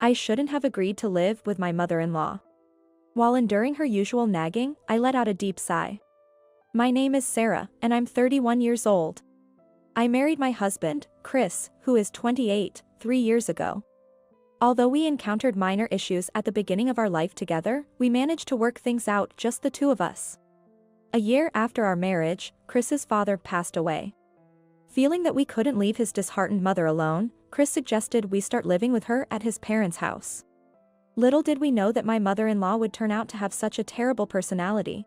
I shouldn't have agreed to live with my mother-in-law. While enduring her usual nagging, I let out a deep sigh. My name is Sarah, and I'm 31 years old. I married my husband, Chris, who is 28, 3 years ago. Although we encountered minor issues at the beginning of our life together, we managed to work things out, just the two of us. A year after our marriage, Chris's father passed away. Feeling that we couldn't leave his disheartened mother alone, Chris suggested we start living with her at his parents' house. Little did we know that my mother-in-law would turn out to have such a terrible personality.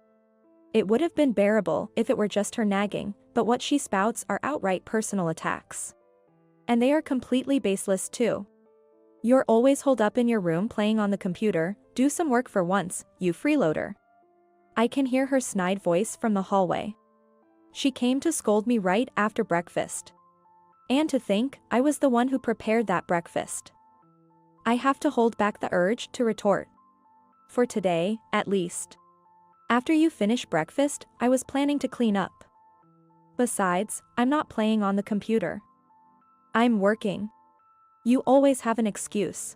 It would have been bearable if it were just her nagging, but what she spouts are outright personal attacks. And they are completely baseless too. You're always holed up in your room playing on the computer, do some work for once, you freeloader. I can hear her snide voice from the hallway. She came to scold me right after breakfast. And to think, I was the one who prepared that breakfast. I have to hold back the urge to retort. For today, at least. After you finish breakfast, I was planning to clean up. Besides, I'm not playing on the computer. I'm working. You always have an excuse.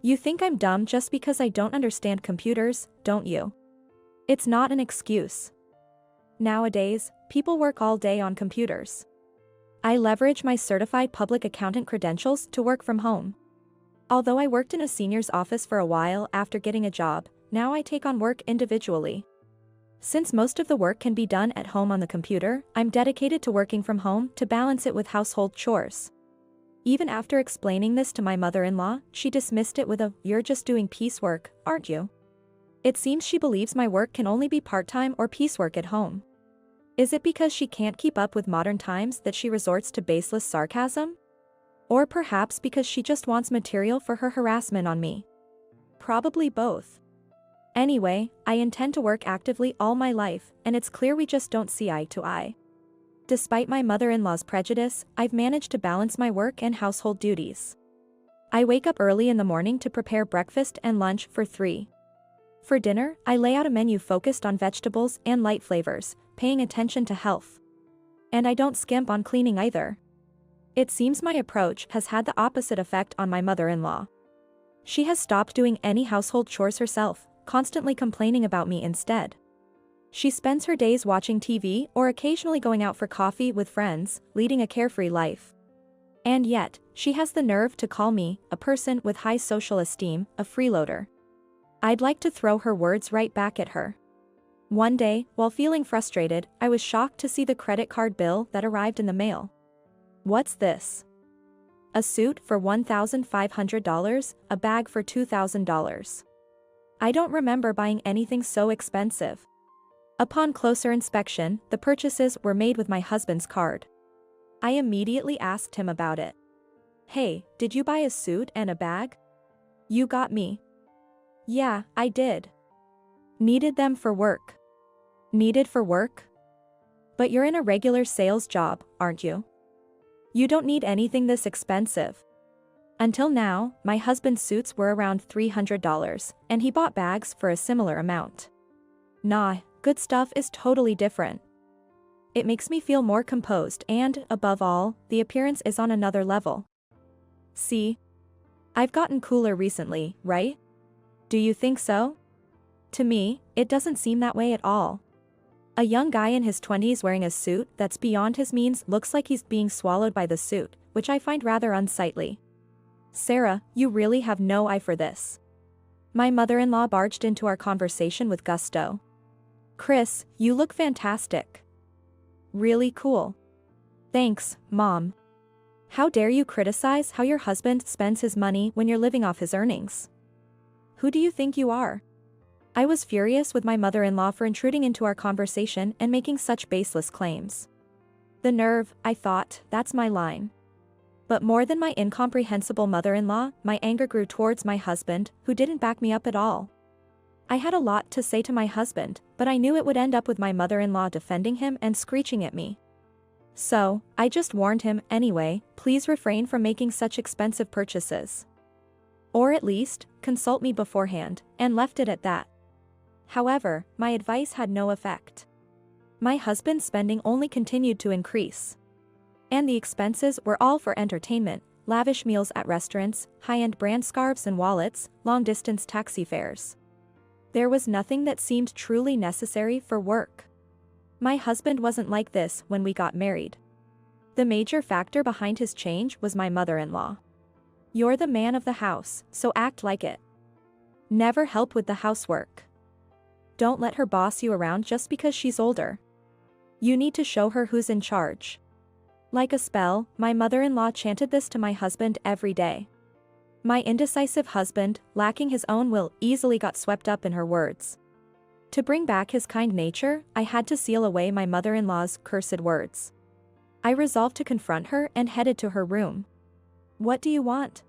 You think I'm dumb just because I don't understand computers, don't you? It's not an excuse. Nowadays, people work all day on computers. I leverage my certified public accountant credentials to work from home. Although I worked in a senior's office for a while after getting a job, now I take on work individually. Since most of the work can be done at home on the computer, I'm dedicated to working from home to balance it with household chores. Even after explaining this to my mother-in-law, she dismissed it with a, "You're just doing piecework, aren't you?" It seems she believes my work can only be part-time or piecework at home. Is it because she can't keep up with modern times that she resorts to baseless sarcasm? Or perhaps because she just wants material for her harassment on me? Probably both. Anyway, I intend to work actively all my life, and it's clear we just don't see eye to eye. Despite my mother-in-law's prejudice, I've managed to balance my work and household duties. I wake up early in the morning to prepare breakfast and lunch for 3. For dinner, I lay out a menu focused on vegetables and light flavors, paying attention to health. And I don't skimp on cleaning either. It seems my approach has had the opposite effect on my mother-in-law. She has stopped doing any household chores herself, constantly complaining about me instead. She spends her days watching TV or occasionally going out for coffee with friends, leading a carefree life. And yet, she has the nerve to call me, a person with high social esteem, a freeloader. I'd like to throw her words right back at her. One day, while feeling frustrated, I was shocked to see the credit card bill that arrived in the mail. What's this? A suit for $1,500, a bag for $2,000. I don't remember buying anything so expensive. Upon closer inspection, the purchases were made with my husband's card. I immediately asked him about it. "Hey, did you buy a suit and a bag?" "You got me." "Yeah, I did." "Needed them for work." "Needed for work? But you're in a regular sales job, aren't you? You don't need anything this expensive." Until now, my husband's suits were around $300, and he bought bags for a similar amount. Nah, good stuff is totally different. It makes me feel more composed and, above all, the appearance is on another level. See? I've gotten cooler recently, right? Do you think so? To me, it doesn't seem that way at all. A young guy in his 20s wearing a suit that's beyond his means looks like he's being swallowed by the suit, which I find rather unsightly. Sarah, you really have no eye for this. My mother-in-law barged into our conversation with gusto. Chris, you look fantastic. Really cool. Thanks, Mom. How dare you criticize how your husband spends his money when you're living off his earnings? Who do you think you are? I was furious with my mother-in-law for intruding into our conversation and making such baseless claims. The nerve, I thought, that's my line. But more than my incomprehensible mother-in-law, my anger grew towards my husband, who didn't back me up at all. I had a lot to say to my husband, but I knew it would end up with my mother-in-law defending him and screeching at me. So, I just warned him, anyway, please refrain from making such expensive purchases. Or at least, consult me beforehand, and left it at that. However, my advice had no effect. My husband's spending only continued to increase. And the expenses were all for entertainment, lavish meals at restaurants, high-end brand scarves and wallets, long-distance taxi fares. There was nothing that seemed truly necessary for work. My husband wasn't like this when we got married. The major factor behind his change was my mother-in-law. You're the man of the house, so act like it. Never help with the housework. Don't let her boss you around just because she's older. You need to show her who's in charge. Like a spell, my mother-in-law chanted this to my husband every day. My indecisive husband, lacking his own will, easily got swept up in her words. To bring back his kind nature, I had to seal away my mother-in-law's cursed words. I resolved to confront her and headed to her room. What do you want?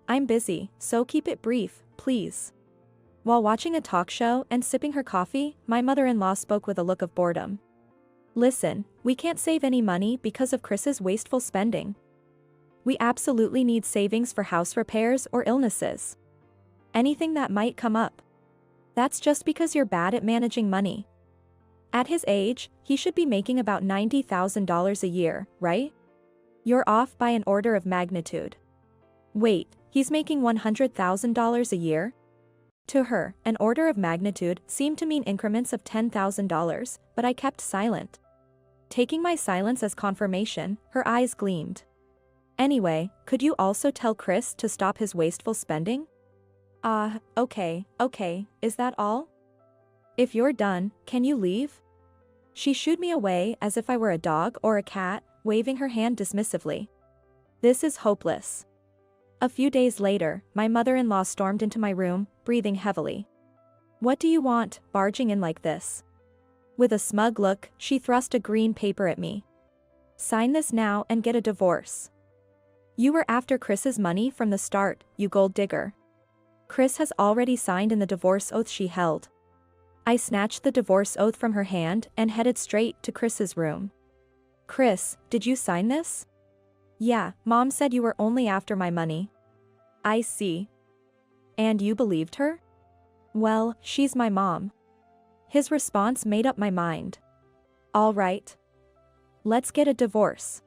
I'm busy, so keep it brief, please. While watching a talk show and sipping her coffee, my mother-in-law spoke with a look of boredom. Listen, we can't save any money because of Chris's wasteful spending. We absolutely need savings for house repairs or illnesses. Anything that might come up. That's just because you're bad at managing money. At his age, he should be making about $90,000 a year, right? You're off by an order of magnitude. Wait, he's making $100,000 a year? To her, an order of magnitude seemed to mean increments of $10,000, but I kept silent. Taking my silence as confirmation, her eyes gleamed. Anyway, could you also tell Chris to stop his wasteful spending? Okay, is that all? If you're done, can you leave? She shooed me away as if I were a dog or a cat, waving her hand dismissively. This is hopeless. A few days later, my mother-in-law stormed into my room, breathing heavily. What do you want, barging in like this? With a smug look, she thrust a green paper at me. Sign this now and get a divorce. You were after Chris's money from the start, you gold digger. Chris has already signed in the divorce oath she held. I snatched the divorce oath from her hand and headed straight to Chris's room. Chris, did you sign this? Yeah, Mom said you were only after my money. I see. And you believed her? Well, she's my mom. His response made up my mind. All right. Let's get a divorce.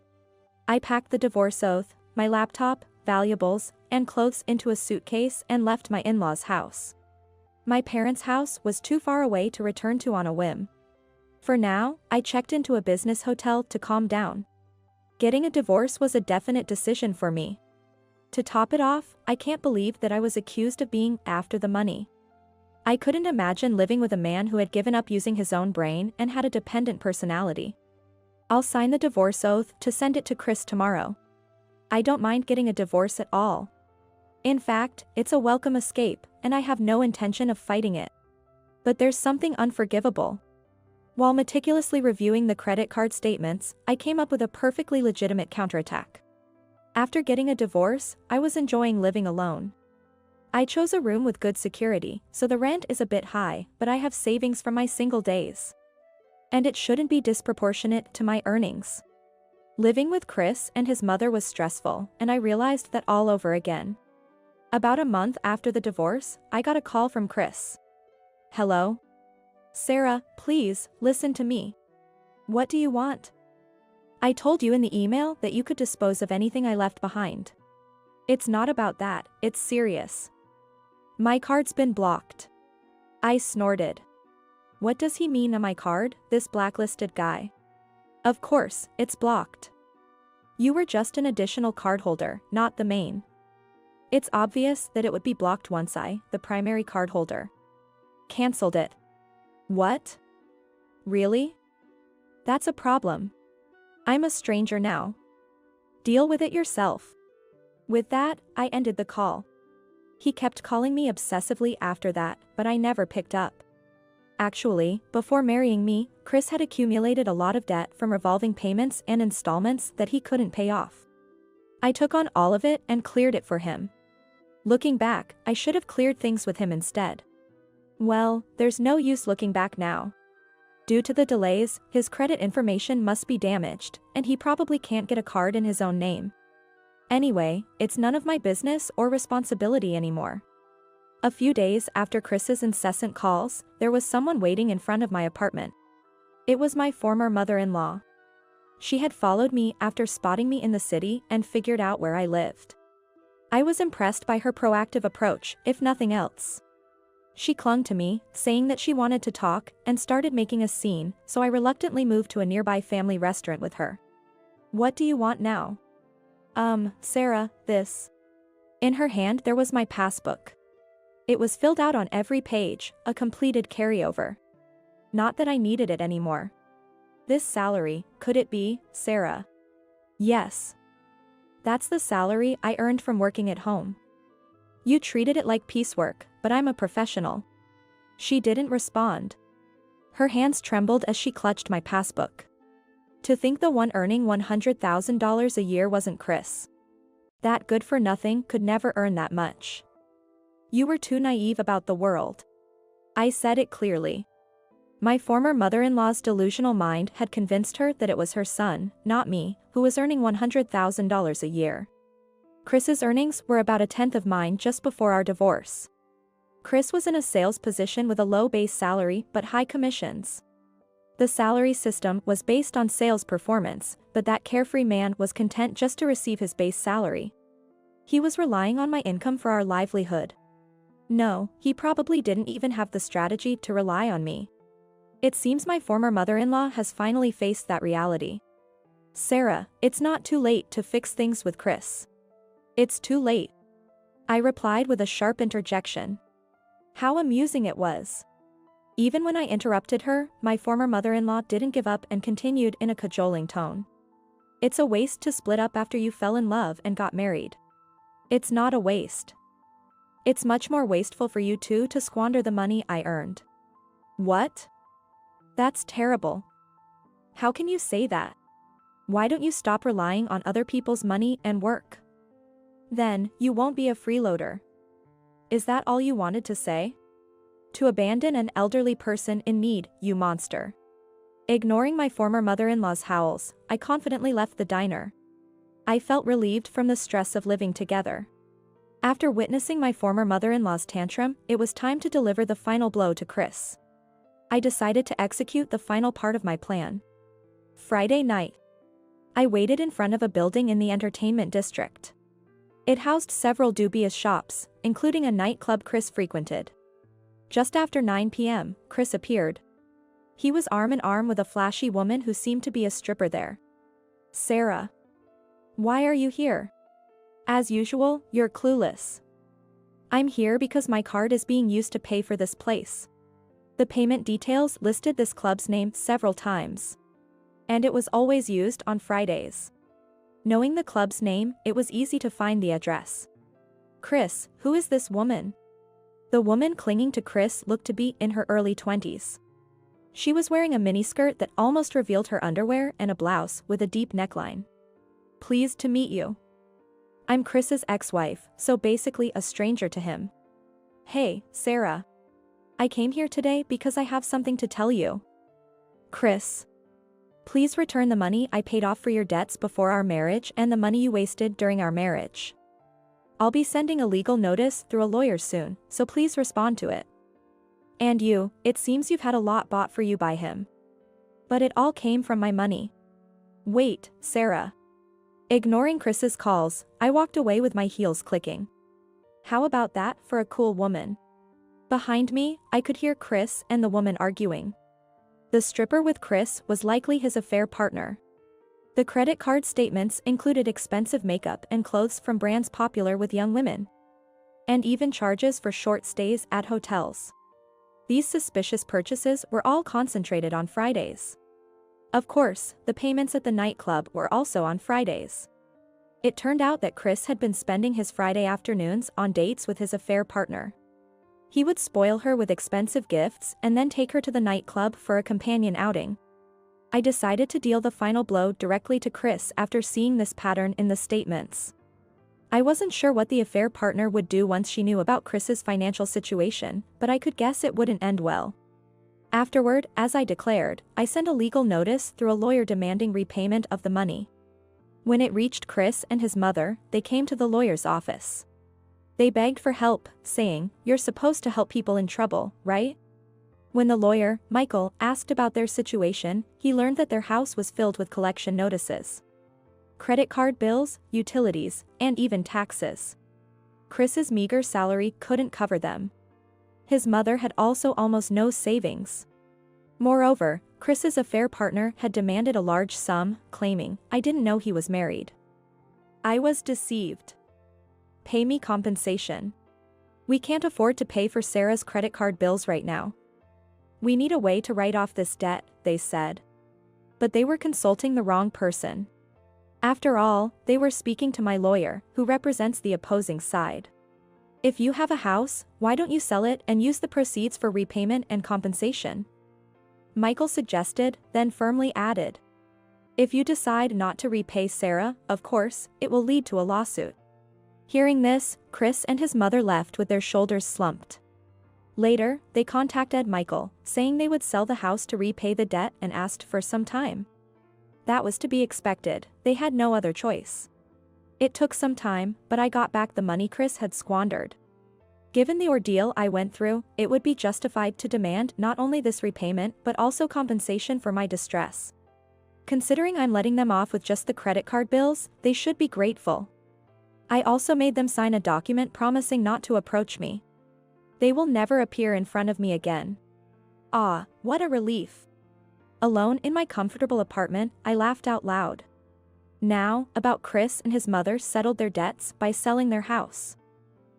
I packed the divorce oath, my laptop, valuables, and clothes into a suitcase and left my in-laws' house. My parents' house was too far away to return to on a whim. For now, I checked into a business hotel to calm down. Getting a divorce was a definite decision for me. To top it off, I can't believe that I was accused of being after the money. I couldn't imagine living with a man who had given up using his own brain and had a dependent personality. I'll sign the divorce oath to send it to Chris tomorrow. I don't mind getting a divorce at all. In fact, it's a welcome escape, and I have no intention of fighting it. But there's something unforgivable. While meticulously reviewing the credit card statements, I came up with a perfectly legitimate counterattack. After getting a divorce, I was enjoying living alone. I chose a room with good security, so the rent is a bit high, but I have savings from my single days. And it shouldn't be disproportionate to my earnings. Living with Chris and his mother was stressful, and I realized that all over again. About a month after the divorce, I got a call from Chris. Hello? Sarah, please, listen to me. What do you want? I told you in the email that you could dispose of anything I left behind. It's not about that, it's serious. My card's been blocked. I snorted. What does he mean on my card, this blacklisted guy? Of course, it's blocked. You were just an additional cardholder, not the main. It's obvious that it would be blocked once I, the primary cardholder, canceled it. What? Really? That's a problem. I'm a stranger now. Deal with it yourself. With that, I ended the call. He kept calling me obsessively after that, but I never picked up. Actually, before marrying me, Chris had accumulated a lot of debt from revolving payments and installments that he couldn't pay off. I took on all of it and cleared it for him. Looking back, I should have cleared things with him instead. Well, there's no use looking back now. Due to the delays, his credit information must be damaged, and he probably can't get a card in his own name. Anyway, it's none of my business or responsibility anymore. A few days after Chris's incessant calls, there was someone waiting in front of my apartment. It was my former mother-in-law. She had followed me after spotting me in the city and figured out where I lived. I was impressed by her proactive approach, if nothing else. She clung to me, saying that she wanted to talk, and started making a scene, so I reluctantly moved to a nearby family restaurant with her. "What do you want now?" Sarah, this." In her hand there was my passbook. It was filled out on every page, a completed carryover. Not that I needed it anymore. "This salary, could it be, Sarah?" "Yes. That's the salary I earned from working at home." "You treated it like piecework, but I'm a professional." She didn't respond. Her hands trembled as she clutched my passbook. To think the one earning $100,000 a year wasn't Chris. That good-for-nothing could never earn that much. "You were too naive about the world." I said it clearly. My former mother-in-law's delusional mind had convinced her that it was her son, not me, who was earning $100,000 a year. Chris's earnings were about a tenth of mine just before our divorce. Chris was in a sales position with a low base salary but high commissions. The salary system was based on sales performance, but that carefree man was content just to receive his base salary. He was relying on my income for our livelihood. No, he probably didn't even have the strategy to rely on me. It seems my former mother-in-law has finally faced that reality. "Sarah, it's not too late to fix things with Chris." "It's too late," I replied with a sharp interjection. How amusing it was. Even when I interrupted her, my former mother-in-law didn't give up and continued in a cajoling tone. "It's a waste to split up after you fell in love and got married." "It's not a waste. It's much more wasteful for you two to squander the money I earned." "What? That's terrible. How can you say that? Why don't you stop relying on other people's money and work? Then, you won't be a freeloader." "Is that all you wanted to say? To abandon an elderly person in need, you monster." Ignoring my former mother-in-law's howls, I confidently left the diner. I felt relieved from the stress of living together. After witnessing my former mother-in-law's tantrum, it was time to deliver the final blow to Chris. I decided to execute the final part of my plan. Friday night. I waited in front of a building in the entertainment district. It housed several dubious shops, including a nightclub Chris frequented. Just after 9 p.m., Chris appeared. He was arm in arm with a flashy woman who seemed to be a stripper there. "Sarah. Why are you here?" "As usual, you're clueless. I'm here because my card is being used to pay for this place." The payment details listed this club's name several times. And it was always used on Fridays. Knowing the club's name, it was easy to find the address. "Chris, who is this woman?" The woman clinging to Chris looked to be in her early 20s. She was wearing a miniskirt that almost revealed her underwear and a blouse with a deep neckline. "Pleased to meet you. I'm Chris's ex-wife, so basically a stranger to him." "Hey, Sarah. I came here today because I have something to tell you." "Chris. Please return the money I paid off for your debts before our marriage and the money you wasted during our marriage. I'll be sending a legal notice through a lawyer soon, so please respond to it. And you, it seems you've had a lot bought for you by him. But it all came from my money." "Wait, Sarah." Ignoring Chris's calls, I walked away with my heels clicking. How about that for a cool woman? Behind me, I could hear Chris and the woman arguing. The stripper with Chris was likely his affair partner. The credit card statements included expensive makeup and clothes from brands popular with young women. And even charges for short stays at hotels. These suspicious purchases were all concentrated on Fridays. Of course, the payments at the nightclub were also on Fridays. It turned out that Chris had been spending his Friday afternoons on dates with his affair partner. He would spoil her with expensive gifts and then take her to the nightclub for a companion outing. I decided to deal the final blow directly to Chris after seeing this pattern in the statements. I wasn't sure what the affair partner would do once she knew about Chris's financial situation, but I could guess it wouldn't end well. Afterward, as I declared, I sent a legal notice through a lawyer demanding repayment of the money. When it reached Chris and his mother, they came to the lawyer's office. They begged for help, saying, "You're supposed to help people in trouble, right? When the lawyer, Michael, asked about their situation, he learned that their house was filled with collection notices. Credit card bills, utilities, and even taxes. Chris's meager salary couldn't cover them. His mother had also almost no savings. Moreover, Chris's affair partner had demanded a large sum, claiming, "I didn't know he was married. I was deceived. Pay me compensation. We can't afford to pay for Sarah's credit card bills right now. We need a way to write off this debt," they said. But they were consulting the wrong person. After all, they were speaking to my lawyer, who represents the opposing side. If you have a house, why don't you sell it and use the proceeds for repayment and compensation? Michael suggested, then firmly added. If you decide not to repay Sarah, of course, it will lead to a lawsuit. Hearing this, Chris and his mother left with their shoulders slumped. Later, they contacted Michael, saying they would sell the house to repay the debt and asked for some time. That was to be expected, they had no other choice. It took some time, but I got back the money Chris had squandered. Given the ordeal I went through, it would be justified to demand not only this repayment but also compensation for my distress. Considering I'm letting them off with just the credit card bills, they should be grateful. I also made them sign a document promising not to approach me. They will never appear in front of me again. Ah, what a relief. Alone in my comfortable apartment, I laughed out loud. Now, about Chris and his mother settled their debts by selling their house.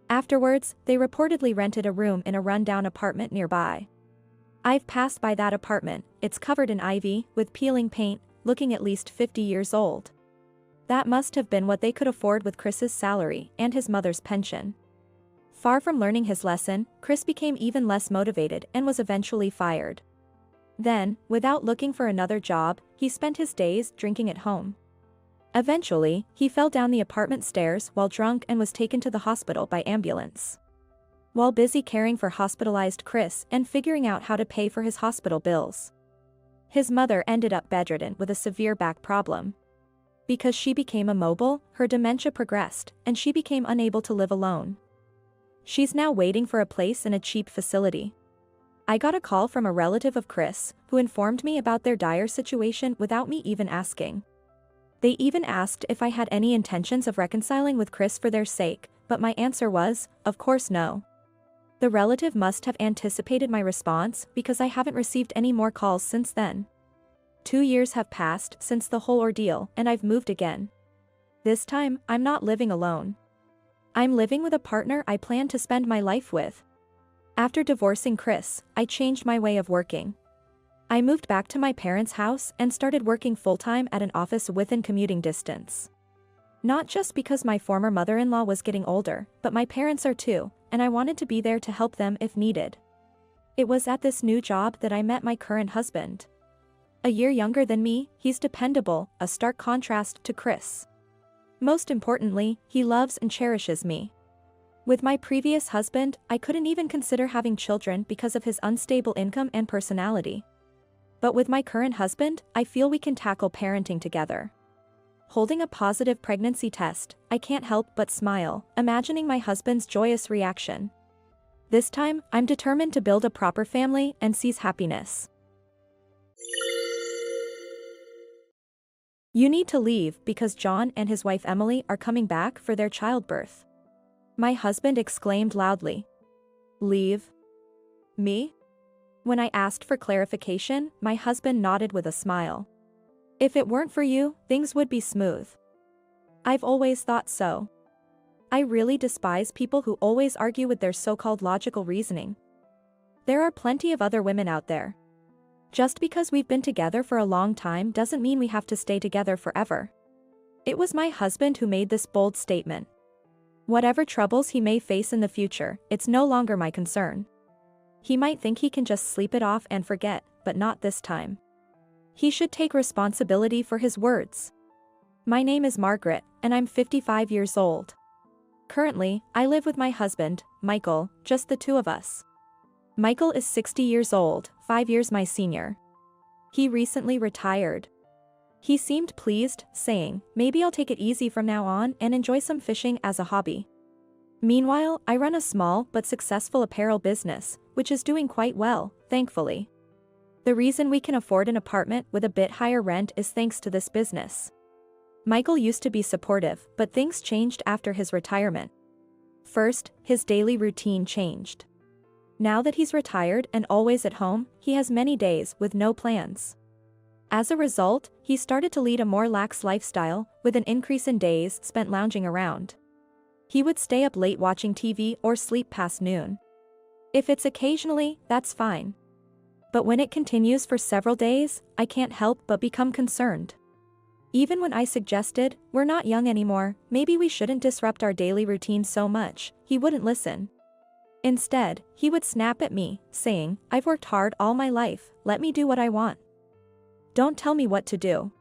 Afterwards, they reportedly rented a room in a rundown apartment nearby. I've passed by that apartment, it's covered in ivy, with peeling paint, looking at least 50 years old. That must have been what they could afford with Chris's salary and his mother's pension. Far from learning his lesson, Chris became even less motivated and was eventually fired. Then, without looking for another job, he spent his days drinking at home. Eventually, he fell down the apartment stairs while drunk and was taken to the hospital by ambulance. While busy caring for hospitalized Chris and figuring out how to pay for his hospital bills, his mother ended up bedridden with a severe back problem. Because she became immobile, her dementia progressed, and she became unable to live alone. She's now waiting for a place in a cheap facility. I got a call from a relative of Chris, who informed me about their dire situation without me even asking. They even asked if I had any intentions of reconciling with Chris for their sake, but my answer was, of course no. The relative must have anticipated my response because I haven't received any more calls since then. 2 years have passed since the whole ordeal and I've moved again. This time, I'm not living alone. I'm living with a partner I plan to spend my life with. After divorcing Chris, I changed my way of working. I moved back to my parents' house and started working full-time at an office within commuting distance. Not just because my former mother-in-law was getting older, but my parents are too, and I wanted to be there to help them if needed. It was at this new job that I met my current husband. A year younger than me, he's dependable, a stark contrast to Chris. Most importantly, he loves and cherishes me. With my previous husband, I couldn't even consider having children because of his unstable income and personality. But with my current husband, I feel we can tackle parenting together. Holding a positive pregnancy test, I can't help but smile, imagining my husband's joyous reaction. This time, I'm determined to build a proper family and seize happiness. You need to leave because John and his wife Emily are coming back for their childbirth. My husband exclaimed loudly. Leave? Me? When I asked for clarification, my husband nodded with a smile. If it weren't for you, things would be smooth. I've always thought so. I really despise people who always argue with their so-called logical reasoning. There are plenty of other women out there. Just because we've been together for a long time doesn't mean we have to stay together forever. It was my husband who made this bold statement. Whatever troubles he may face in the future, it's no longer my concern. He might think he can just sleep it off and forget, but not this time. He should take responsibility for his words. My name is Margaret, and I'm 55 years old. Currently, I live with my husband, Michael, just the two of us. Michael is 60 years old, 5 years my senior. He recently retired. He seemed pleased, saying, maybe I'll take it easy from now on and enjoy some fishing as a hobby. Meanwhile, I run a small but successful apparel business, which is doing quite well, thankfully. The reason we can afford an apartment with a bit higher rent is thanks to this business. Michael used to be supportive, but things changed after his retirement. First, his daily routine changed. Now that he's retired and always at home, he has many days with no plans. As a result, he started to lead a more lax lifestyle, with an increase in days spent lounging around. He would stay up late watching TV or sleep past noon. If it's occasionally, that's fine. But when it continues for several days, I can't help but become concerned. Even when I suggested, we're not young anymore, maybe we shouldn't disrupt our daily routine so much, he wouldn't listen. Instead, he would snap at me, saying, "I've worked hard all my life, let me do what I want. Don't tell me what to do."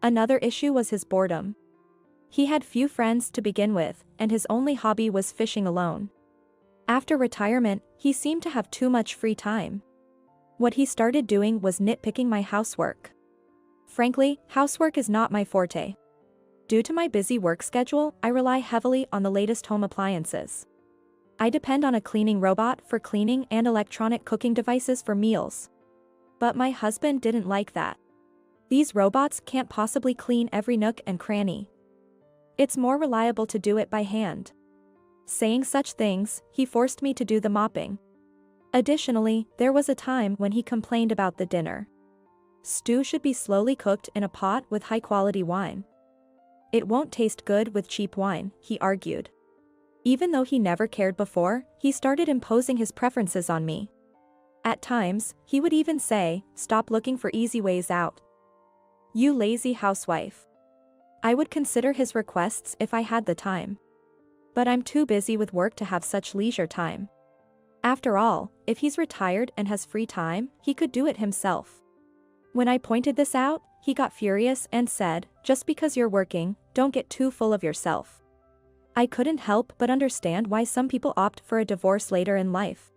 Another issue was his boredom. He had few friends to begin with, and his only hobby was fishing alone. After retirement, he seemed to have too much free time. What he started doing was nitpicking my housework. Frankly, housework is not my forte. Due to my busy work schedule, I rely heavily on the latest home appliances. I depend on a cleaning robot for cleaning and electronic cooking devices for meals. But my husband didn't like that. These robots can't possibly clean every nook and cranny. It's more reliable to do it by hand. Saying such things, he forced me to do the mopping. Additionally, there was a time when he complained about the dinner. Stew should be slowly cooked in a pot with high-quality wine. It won't taste good with cheap wine, he argued. Even though he never cared before, he started imposing his preferences on me. At times, he would even say, "Stop looking for easy ways out. You lazy housewife." I would consider his requests if I had the time. But I'm too busy with work to have such leisure time. After all, if he's retired and has free time, he could do it himself. When I pointed this out, he got furious and said, "Just because you're working, don't get too full of yourself." I couldn't help but understand why some people opt for a divorce later in life.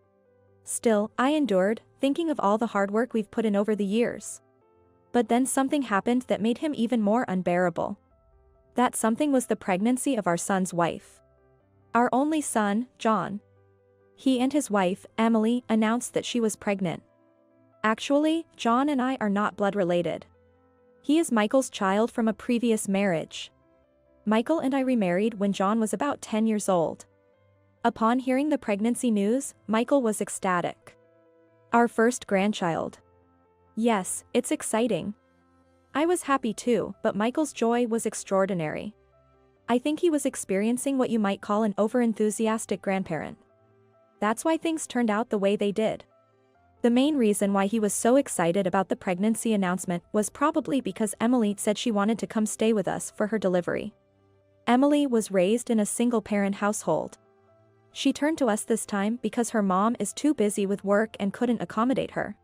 Still, I endured, thinking of all the hard work we've put in over the years. But then something happened that made him even more unbearable. That something was the pregnancy of our son's wife. Our only son, John. He and his wife, Emily, announced that she was pregnant. Actually, John and I are not blood related. He is Michael's child from a previous marriage. Michael and I remarried when John was about 10 years old. Upon hearing the pregnancy news, Michael was ecstatic. Our first grandchild. Yes, it's exciting. I was happy too, but Michael's joy was extraordinary. I think he was experiencing what you might call an overenthusiastic grandparent. That's why things turned out the way they did. The main reason why he was so excited about the pregnancy announcement was probably because Emily said she wanted to come stay with us for her delivery. Emily was raised in a single-parent household. She turned to us this time because her mom is too busy with work and couldn't accommodate her.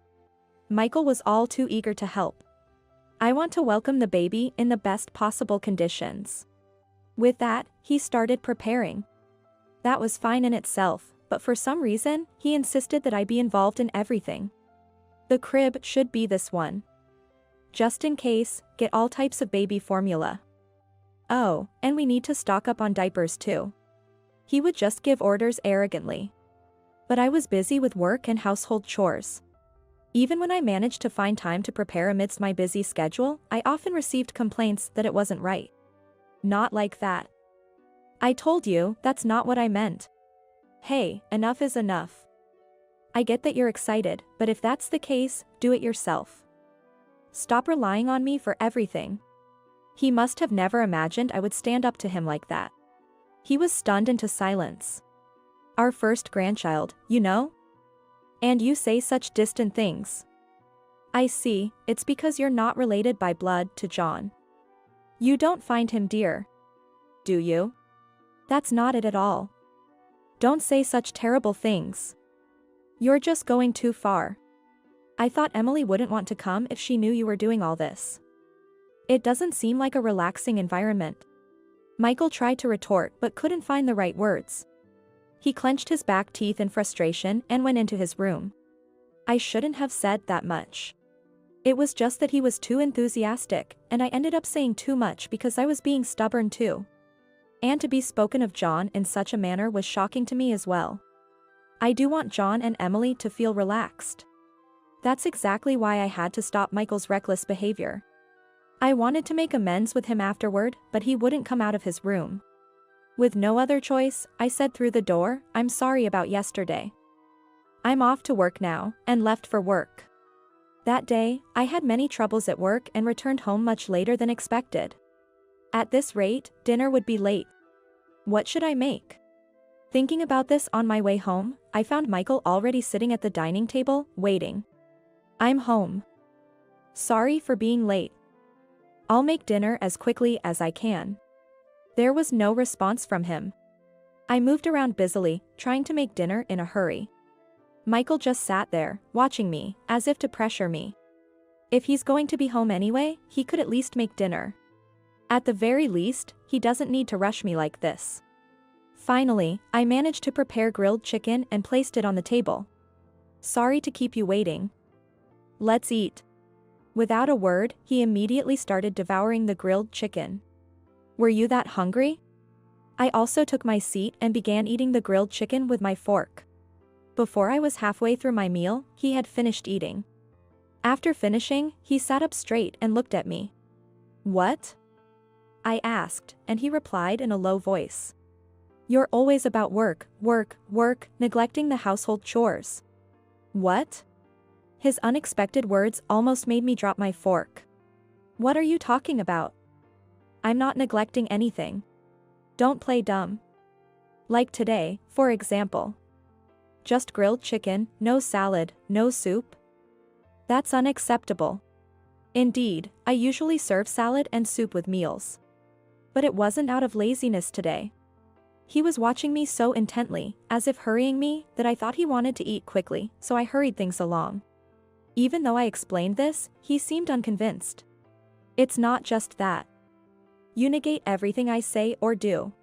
Michael was all too eager to help. I want to welcome the baby in the best possible conditions. With that, he started preparing. That was fine in itself, but for some reason, he insisted that I be involved in everything. The crib should be this one. Just in case, get all types of baby formula. Oh, and we need to stock up on diapers too. He would just give orders arrogantly. But I was busy with work and household chores. Even when I managed to find time to prepare amidst my busy schedule, I often received complaints that it wasn't right. Not like that. I told you, that's not what I meant. Hey, enough is enough. I get that you're excited, but if that's the case, do it yourself. Stop relying on me for everything. He must have never imagined I would stand up to him like that. He was stunned into silence. Our first grandchild, you know? And you say such distant things. I see, it's because you're not related by blood to John. You don't find him dear. Do you? That's not it at all. Don't say such terrible things. You're just going too far. I thought Emily wouldn't want to come if she knew you were doing all this. It doesn't seem like a relaxing environment. Michael tried to retort but couldn't find the right words. He clenched his back teeth in frustration and went into his room. I shouldn't have said that much. It was just that he was too enthusiastic, and I ended up saying too much because I was being stubborn too. And to be spoken of John in such a manner was shocking to me as well. I do want John and Emily to feel relaxed. That's exactly why I had to stop Michael's reckless behavior. I wanted to make amends with him afterward, but he wouldn't come out of his room. With no other choice, I said through the door, "I'm sorry about yesterday. I'm off to work now," and left for work. That day, I had many troubles at work and returned home much later than expected. At this rate, dinner would be late. What should I make? Thinking about this on my way home, I found Michael already sitting at the dining table, waiting. "I'm home. Sorry for being late. I'll make dinner as quickly as I can." There was no response from him. I moved around busily, trying to make dinner in a hurry. Michael just sat there, watching me, as if to pressure me. If he's going to be home anyway, he could at least make dinner. At the very least, he doesn't need to rush me like this. Finally, I managed to prepare grilled chicken and placed it on the table. "Sorry to keep you waiting. Let's eat." Without a word, he immediately started devouring the grilled chicken. "Were you that hungry?" I also took my seat and began eating the grilled chicken with my fork. Before I was halfway through my meal, he had finished eating. After finishing, he sat up straight and looked at me. "What?" I asked, and he replied in a low voice. "You're always about work, work, work, neglecting the household chores." "What?" His unexpected words almost made me drop my fork. "What are you talking about? I'm not neglecting anything. Don't play dumb. Like today, for example. Just grilled chicken, no salad, no soup? That's unacceptable." Indeed, I usually serve salad and soup with meals. But it wasn't out of laziness today. He was watching me so intently, as if hurrying me, that I thought he wanted to eat quickly, so I hurried things along. Even though I explained this, he seemed unconvinced. "It's not just that. You negate everything I say or do.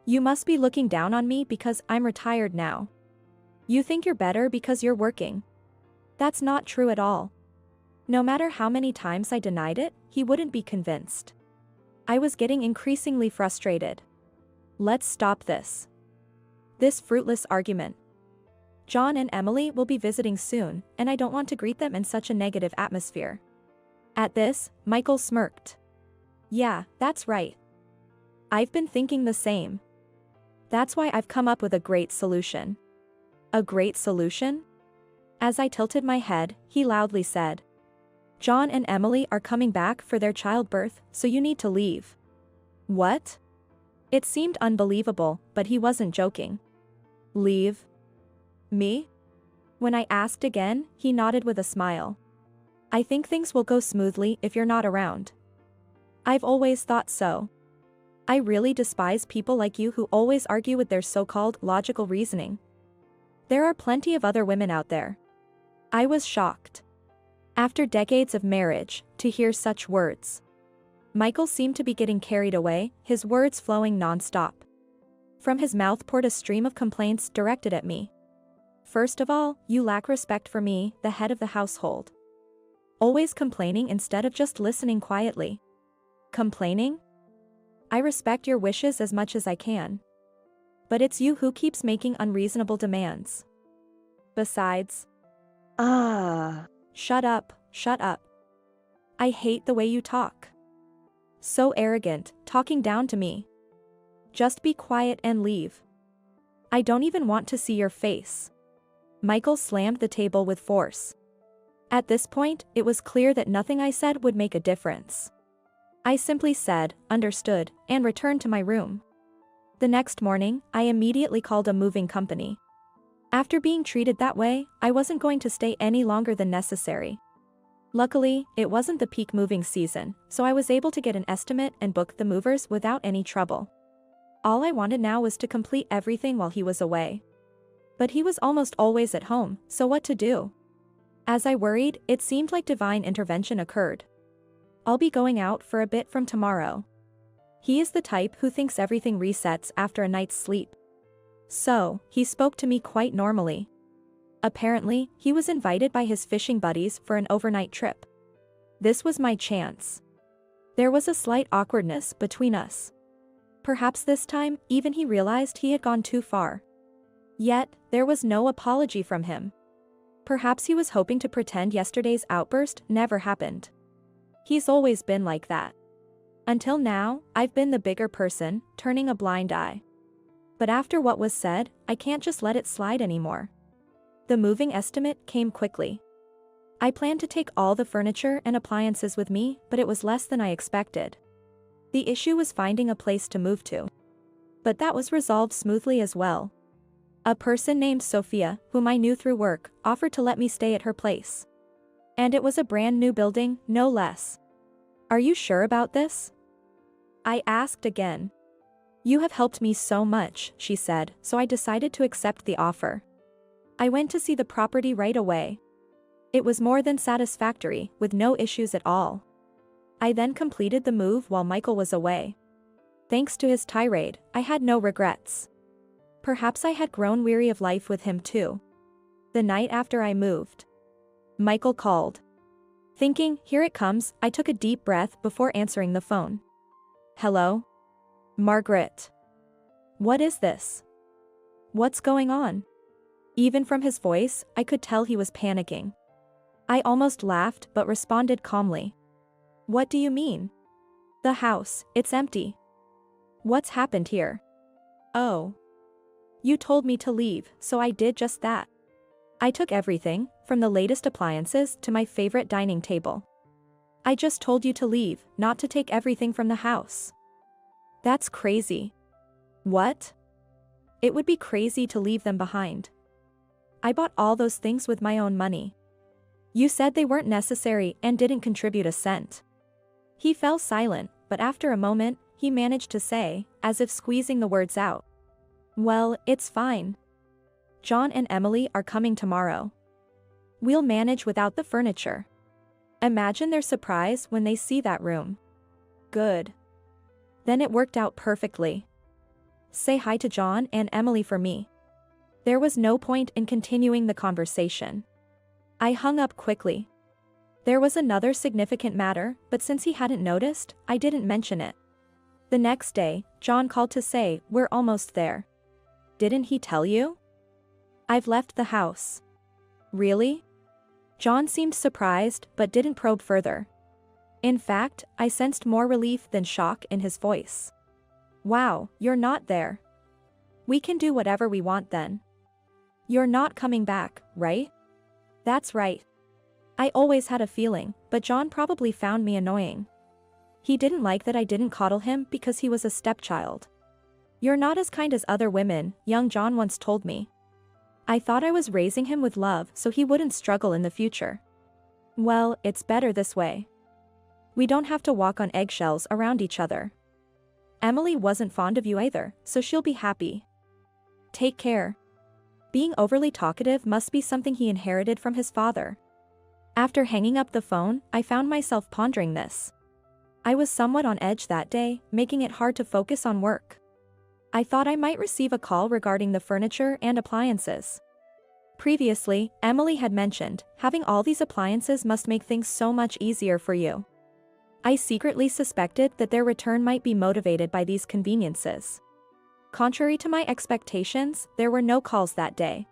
You must be looking down on me because I'm retired now. You think you're better because you're working. That's not true at all." No matter how many times I denied it, he wouldn't be convinced. I was getting increasingly frustrated. Let's stop this. This fruitless argument. John and Emily will be visiting soon, and I don't want to greet them in such a negative atmosphere. At this, Michael smirked. "Yeah, that's right. I've been thinking the same. That's why I've come up with a great solution." "A great solution?" As I tilted my head, he loudly said, "John and Emily are coming back for their childbirth, so you need to leave." "What?" It seemed unbelievable, but he wasn't joking. "Leave? Me?" When I asked again, he nodded with a smile. "I think things will go smoothly if you're not around." "I've always thought so. I really despise people like you who always argue with their so-called logical reasoning. There are plenty of other women out there." I was shocked. After decades of marriage, to hear such words. Michael seemed to be getting carried away, his words flowing non-stop. From his mouth poured a stream of complaints directed at me. "First of all, you lack respect for me, the head of the household. Always complaining instead of just listening quietly. Complaining? I respect your wishes as much as I can. But it's you who keeps making unreasonable demands. Besides..." Shut up, shut up. I hate the way you talk. So arrogant, talking down to me. Just be quiet and leave. I don't even want to see your face." Michael slammed the table with force. At this point, it was clear that nothing I said would make a difference. I simply said, "Understood," and returned to my room. The next morning, I immediately called a moving company. After being treated that way, I wasn't going to stay any longer than necessary. Luckily, it wasn't the peak moving season, so I was able to get an estimate and book the movers without any trouble. All I wanted now was to complete everything while he was away. But he was almost always at home, so what to do? As I worried, it seemed like divine intervention occurred. "I'll be going out for a bit from tomorrow." He is the type who thinks everything resets after a night's sleep. So, he spoke to me quite normally. Apparently, he was invited by his fishing buddies for an overnight trip. This was my chance. There was a slight awkwardness between us. Perhaps this time, even he realized he had gone too far. Yet, there was no apology from him. Perhaps he was hoping to pretend yesterday's outburst never happened. He's always been like that. Until now, I've been the bigger person, turning a blind eye. But after what was said, I can't just let it slide anymore. The moving estimate came quickly. I planned to take all the furniture and appliances with me, but it was less than I expected. The issue was finding a place to move to. But that was resolved smoothly as well. A person named Sophia, whom I knew through work, offered to let me stay at her place. And it was a brand new building, no less. Are you sure about this? I asked again. You have helped me so much, she said, so I decided to accept the offer. I went to see the property right away. It was more than satisfactory, with no issues at all. I then completed the move while Michael was away. Thanks to his tirade, I had no regrets. Perhaps I had grown weary of life with him too. The night after I moved, Michael called. Thinking, here it comes, I took a deep breath before answering the phone. Hello? Margaret. What is this? What's going on? Even from his voice, I could tell he was panicking. I almost laughed but responded calmly. What do you mean? The house, it's empty. What's happened here? Oh. You told me to leave, so I did just that. I took everything, from the latest appliances to my favorite dining table. I just told you to leave, not to take everything from the house. That's crazy. What? It would be crazy to leave them behind. I bought all those things with my own money. You said they weren't necessary and didn't contribute a cent. He fell silent, but after a moment, he managed to say, as if squeezing the words out. Well, it's fine. John and Emily are coming tomorrow. We'll manage without the furniture. Imagine their surprise when they see that room. Good. Then it worked out perfectly. Say hi to John and Emily for me. There was no point in continuing the conversation. I hung up quickly. There was another significant matter, but since he hadn't noticed, I didn't mention it. The next day, John called to say, we're almost there. Didn't he tell you? I've left the house. Really? John seemed surprised but didn't probe further. In fact, I sensed more relief than shock in his voice. Wow, you're not there. We can do whatever we want then. You're not coming back, right? That's right. I always had a feeling, but John probably found me annoying. He didn't like that I didn't coddle him because he was a stepchild. You're not as kind as other women, young John once told me. I thought I was raising him with love so he wouldn't struggle in the future. Well, it's better this way. We don't have to walk on eggshells around each other. Emily wasn't fond of you either, so she'll be happy. Take care. Being overly talkative must be something he inherited from his father. After hanging up the phone, I found myself pondering this. I was somewhat on edge that day, making it hard to focus on work. I thought I might receive a call regarding the furniture and appliances. Previously, Emily had mentioned, having all these appliances must make things so much easier for you. I secretly suspected that their return might be motivated by these conveniences. Contrary to my expectations, there were no calls that day.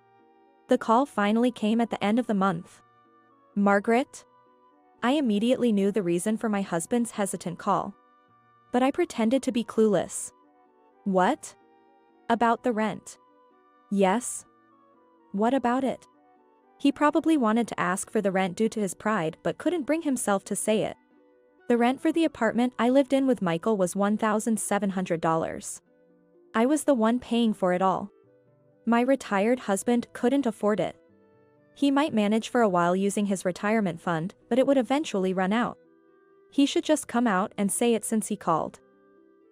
The call finally came at the end of the month. Margaret? I immediately knew the reason for my husband's hesitant call. But I pretended to be clueless. What? About the rent. Yes. What about it? He probably wanted to ask for the rent due to his pride but couldn't bring himself to say it. The rent for the apartment I lived in with Michael was $1,700. I was the one paying for it all. My retired husband couldn't afford it. He might manage for a while using his retirement fund, but it would eventually run out. He should just come out and say it since he called.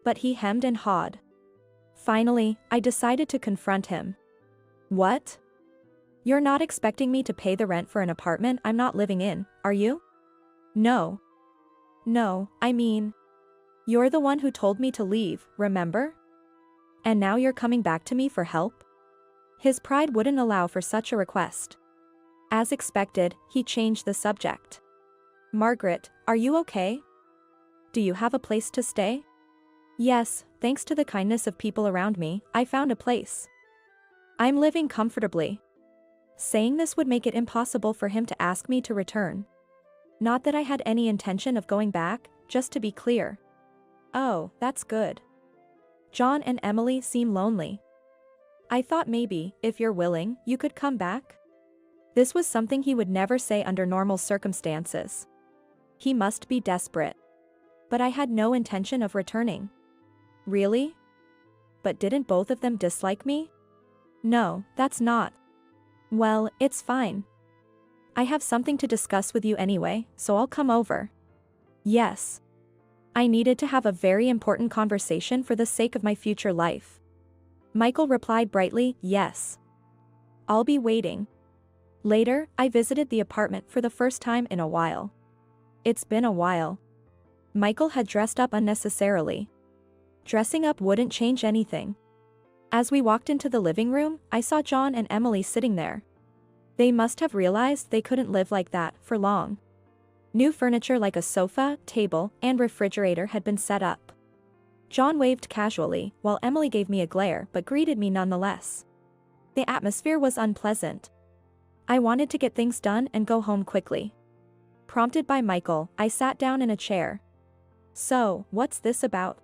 But he hemmed and hawed. Finally, I decided to confront him. What? You're not expecting me to pay the rent for an apartment I'm not living in, are you? No. No, I mean, you're the one who told me to leave, remember? And now you're coming back to me for help? His pride wouldn't allow for such a request. As expected, he changed the subject. Margaret, are you okay? Do you have a place to stay? Yes, thanks to the kindness of people around me, I found a place. I'm living comfortably. Saying this would make it impossible for him to ask me to return. Not that I had any intention of going back, just to be clear. Oh, that's good. John and Emily seem lonely. I thought maybe, if you're willing, you could come back? This was something he would never say under normal circumstances. He must be desperate. But I had no intention of returning. Really? But didn't both of them dislike me? No, that's not. Well, it's fine. I have something to discuss with you anyway, so I'll come over. Yes. I needed to have a very important conversation for the sake of my future life. Michael replied brightly, yes. I'll be waiting. Later, I visited the apartment for the first time in a while. It's been a while. Michael had dressed up unnecessarily. Dressing up wouldn't change anything. As we walked into the living room, I saw John and Emily sitting there. They must have realized they couldn't live like that for long. New furniture like a sofa, table, and refrigerator had been set up. John waved casually, while Emily gave me a glare but greeted me nonetheless. The atmosphere was unpleasant. I wanted to get things done and go home quickly. Prompted by Michael, I sat down in a chair. So, what's this about?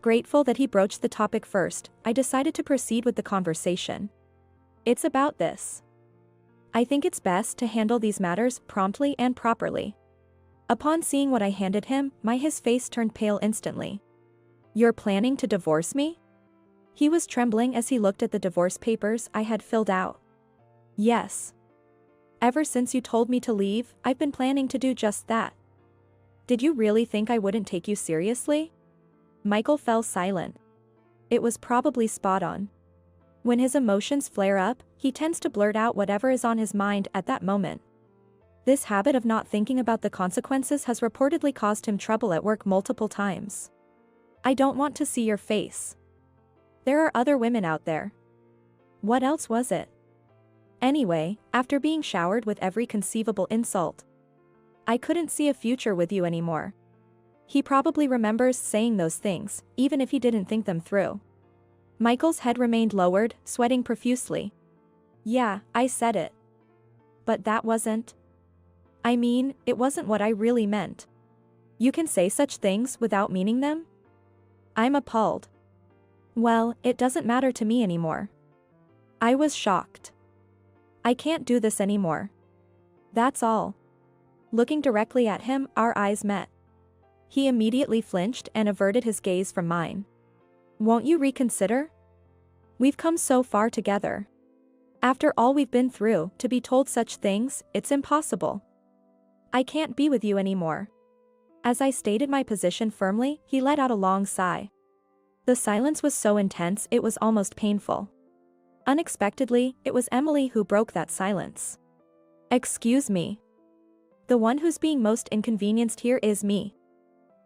Grateful that he broached the topic first, I decided to proceed with the conversation. It's about this. I think it's best to handle these matters promptly and properly. Upon seeing what I handed him, his face turned pale instantly. You're planning to divorce me? He was trembling as he looked at the divorce papers I had filled out. Yes. Ever since you told me to leave, I've been planning to do just that. Did you really think I wouldn't take you seriously? Michael fell silent. It was probably spot on. When his emotions flare up, he tends to blurt out whatever is on his mind at that moment. This habit of not thinking about the consequences has reportedly caused him trouble at work multiple times. I don't want to see your face. There are other women out there. What else was it? Anyway, after being showered with every conceivable insult, I couldn't see a future with you anymore. He probably remembers saying those things, even if he didn't think them through. Michael's head remained lowered, sweating profusely. Yeah, I said it. But that wasn't. I mean, it wasn't what I really meant. You can say such things without meaning them? I'm appalled. Well, it doesn't matter to me anymore. I was shocked. I can't do this anymore. That's all. Looking directly at him, our eyes met. He immediately flinched and averted his gaze from mine. Won't you reconsider? We've come so far together. After all we've been through, to be told such things, it's impossible. I can't be with you anymore. As I stated my position firmly, he let out a long sigh. The silence was so intense it was almost painful. Unexpectedly, it was Emily who broke that silence. Excuse me. The one who's being most inconvenienced here is me.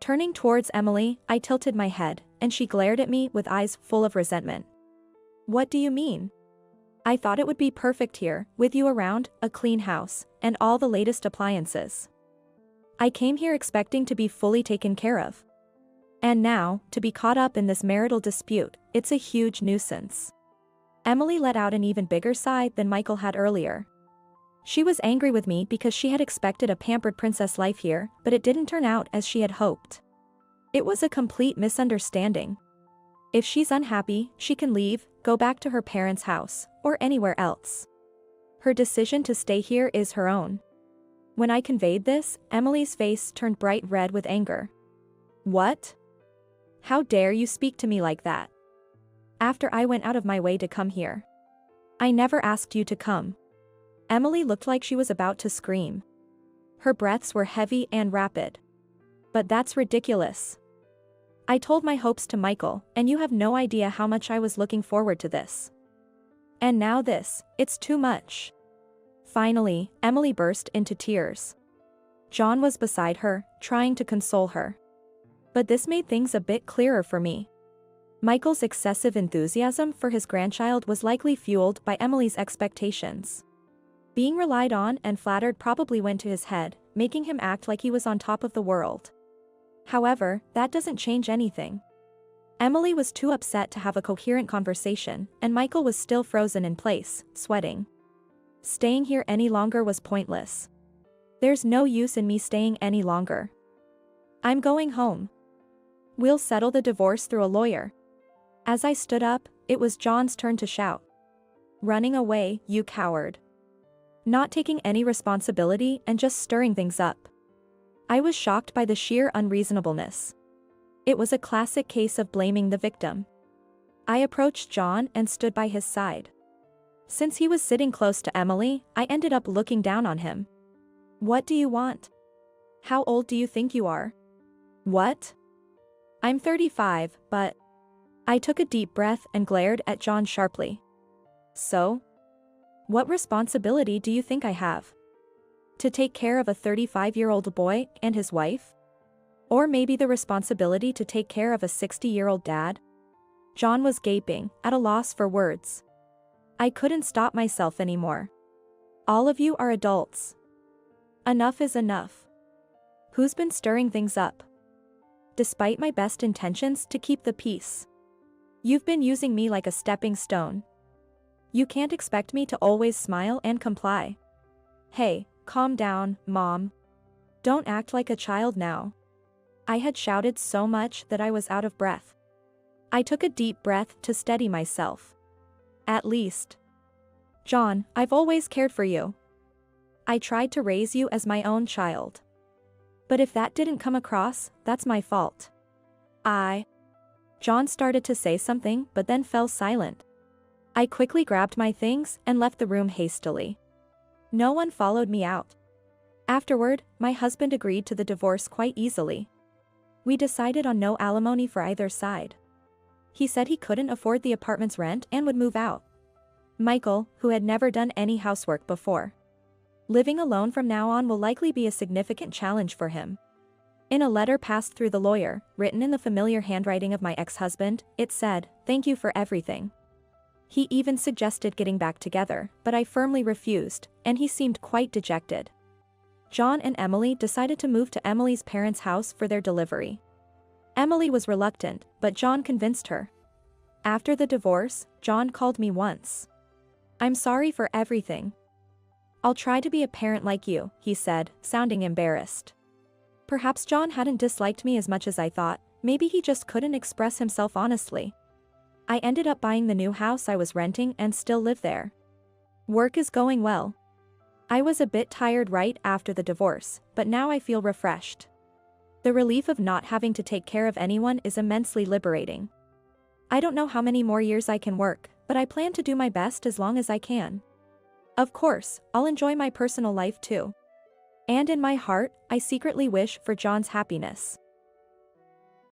Turning towards Emily, I tilted my head, and she glared at me with eyes full of resentment. What do you mean? I thought it would be perfect here, with you around, a clean house, and all the latest appliances. I came here expecting to be fully taken care of. And now, to be caught up in this marital dispute, it's a huge nuisance. Emily let out an even bigger sigh than Michael had earlier. She was angry with me because she had expected a pampered princess life here, but it didn't turn out as she had hoped. It was a complete misunderstanding. If she's unhappy, she can leave, go back to her parents' house, or anywhere else. Her decision to stay here is her own. When I conveyed this, Emily's face turned bright red with anger. What? How dare you speak to me like that? After I went out of my way to come here. I never asked you to come. Emily looked like she was about to scream. Her breaths were heavy and rapid. But that's ridiculous. I told my hopes to Michael, and you have no idea how much I was looking forward to this. And now this, it's too much. Finally, Emily burst into tears. John was beside her, trying to console her. But this made things a bit clearer for me. Michael's excessive enthusiasm for his grandchild was likely fueled by Emily's expectations. Being relied on and flattered probably went to his head, making him act like he was on top of the world. However, that doesn't change anything. Emily was too upset to have a coherent conversation, and Michael was still frozen in place, sweating. Staying here any longer was pointless. There's no use in me staying any longer. I'm going home. We'll settle the divorce through a lawyer. As I stood up, it was John's turn to shout. Running away, you coward. Not taking any responsibility and just stirring things up. I was shocked by the sheer unreasonableness. It was a classic case of blaming the victim. I approached John and stood by his side. Since he was sitting close to Emily, I ended up looking down on him. What do you want? How old do you think you are? What? I'm 35, but... I took a deep breath and glared at John sharply. So? What responsibility do you think I have? To take care of a 35-year-old boy and his wife? Or maybe the responsibility to take care of a 60-year-old dad? John was gaping, at a loss for words. I couldn't stop myself anymore. All of you are adults. Enough is enough. Who's been stirring things up? Despite my best intentions to keep the peace. You've been using me like a stepping stone. You can't expect me to always smile and comply. Hey, calm down, Mom. Don't act like a child now. I had shouted so much that I was out of breath. I took a deep breath to steady myself. At least. John, I've always cared for you. I tried to raise you as my own child. But if that didn't come across, that's my fault. John started to say something but then fell silent. I quickly grabbed my things and left the room hastily. No one followed me out. Afterward, my husband agreed to the divorce quite easily. We decided on no alimony for either side. He said he couldn't afford the apartment's rent and would move out. Michael, who had never done any housework before. Living alone from now on will likely be a significant challenge for him. In a letter passed through the lawyer, written in the familiar handwriting of my ex-husband, it said, "Thank you for everything." He even suggested getting back together, but I firmly refused, and he seemed quite dejected. John and Emily decided to move to Emily's parents' house for their delivery. Emily was reluctant, but John convinced her. After the divorce, John called me once. "I'm sorry for everything. I'll try to be a parent like you," he said, sounding embarrassed. Perhaps John hadn't disliked me as much as I thought, maybe he just couldn't express himself honestly. I ended up buying the new house I was renting and still live there. Work is going well. I was a bit tired right after the divorce, but now I feel refreshed. The relief of not having to take care of anyone is immensely liberating. I don't know how many more years I can work, but I plan to do my best as long as I can. Of course, I'll enjoy my personal life too. And in my heart, I secretly wish for John's happiness.